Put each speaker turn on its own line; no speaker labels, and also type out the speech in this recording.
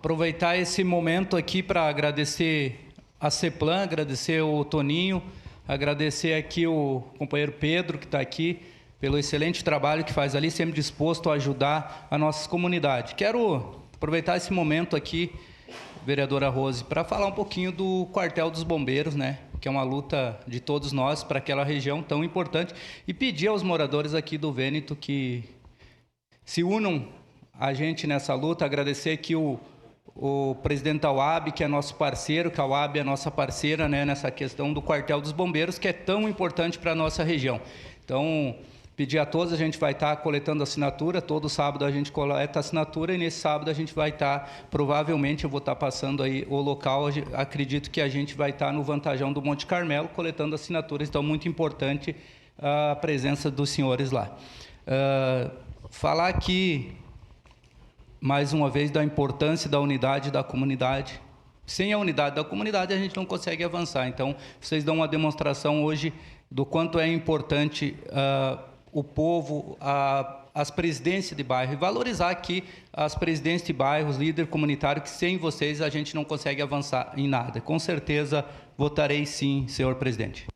aproveitar esse momento aqui para agradecer a CEPLAN, agradecer o Toninho, agradecer aqui o companheiro Pedro, que está aqui, pelo excelente trabalho que faz ali, sempre disposto a ajudar a nossa comunidade. Quero aproveitar esse momento aqui, vereadora Rose, para falar um pouquinho do quartel dos bombeiros, né? Que é uma luta de todos nós para aquela região tão importante, e pedir aos moradores aqui do Vêneto que se unam a gente nessa luta. Agradecer aqui o presidente da UAB, que é nosso parceiro, que a UAB é nossa parceira, né, nessa questão do quartel dos bombeiros, que é tão importante para a nossa região. Então, pedir a todos, a gente vai estar coletando assinatura, todo sábado a gente coleta assinatura, e nesse sábado a gente vai estar, provavelmente eu vou estar passando aí o local, acredito que a gente vai estar no Vantajão do Monte Carmelo, coletando assinaturas, então muito importante a presença dos senhores lá. Falar aqui, mais uma vez, da importância da unidade da comunidade. Sem a unidade da comunidade, a gente não consegue avançar. Então, vocês dão uma demonstração hoje do quanto é importante o povo, as presidências de bairro, e valorizar aqui as presidências de bairros, líder comunitário, que sem vocês a gente não consegue avançar em nada. Com certeza, votarei sim, senhor presidente.